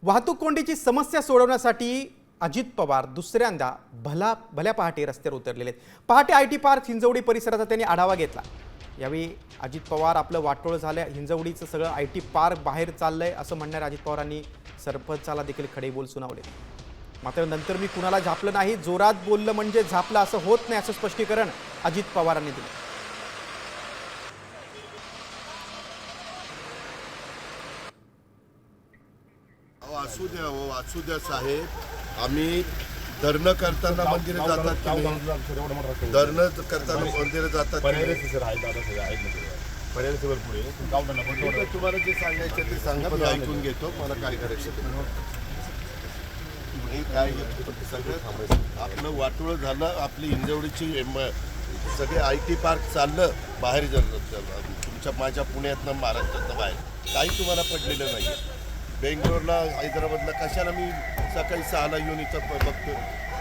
वाहतूक कोंडीची समस्या सोडवण्यासाठी अजित पवार दुसऱ्यांदा भल्या पहाटे रस्त्यावर उतरलेले आहेत। पहाटे आयटी पार्क हिंजवडी परिसराचा त्यांनी आढावा घेतला। यावेळी अजित पवार आपलं वाटोळ झालं, हिंजवडीचं सगळं आयटी पार्क बाहेर चाललंय असं म्हणणाऱ्या अजित पवारांनी सरपंचाला देखील खडेबोल सुनावले। मात्र नंतर मी कुणाला झापलं नाही, जोरात बोललं म्हणजे झापलं असं होत नाही असं स्पष्टीकरण अजित पवारांनी दिलं। असू द्या साहेब, आम्ही धरणं करताना मंदिरात जातात, धरणं करताना मंदिरात जातात, तुम्हाला जे सांगायचं ते सांगा, मी ऐकून घेतो, मला काय करायचं काय सगळं आपलं वाटोळं झालं, आपली हिंजवडीची सगळे आयटी पार्क चाललं बाहेर, तुमच्या माझ्या पुण्यातनं महाराष्ट्रातनं बाहेर काही तुम्हाला पडलेलं नाही। बेंगलोरला हैदराबादला कशाला मी सकाळी 6ला येऊन इथं बघतो,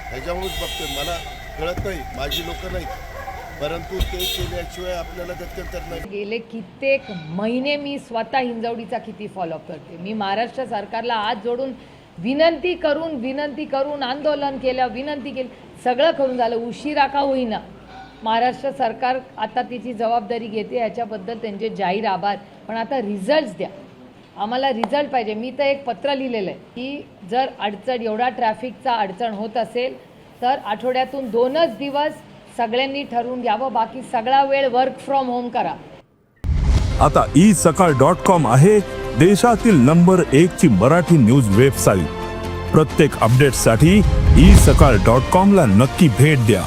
ह्याच्यामुळेच बघतोय, मला कळत नाही, माझी लोक नाही, परंतु ते केल्याशिवाय आपल्याला गत्यंतर नाही। गेले कित्येक महिने मी स्वतः हिंजवडीचा किती फॉलोअप करते। मी महाराष्ट्र सरकारला हात जोडून विनंती करून आंदोलन केलं, विनंती केली, सगळं करून झालं, उशिरा का होईना महाराष्ट्र सरकार आता तिची जबाबदारी घेते, याच्याबद्दल त्यांचे जाहीर आभार। पण आता रिझल्ट्स द्या, आम्हाला रिझल्ट पाहिजे। मी तर एक पत्र लिहिलेलं आहे की जर अडचण एवढा ट्रॅफिकचा अडचण होत असेल तर आठवड्यातून 2च दिवस सगळ्यांनी ठरवून घ्यावं, बाकी सगळा वेळ वर्क फ्रॉम होम करा। आता isakal.com आहे देशातील नंबर 1 ची मराठी न्यूज वेबसाईट। प्रत्येक अपडेटसाठी isakal.com ला नक्की भेट द्या।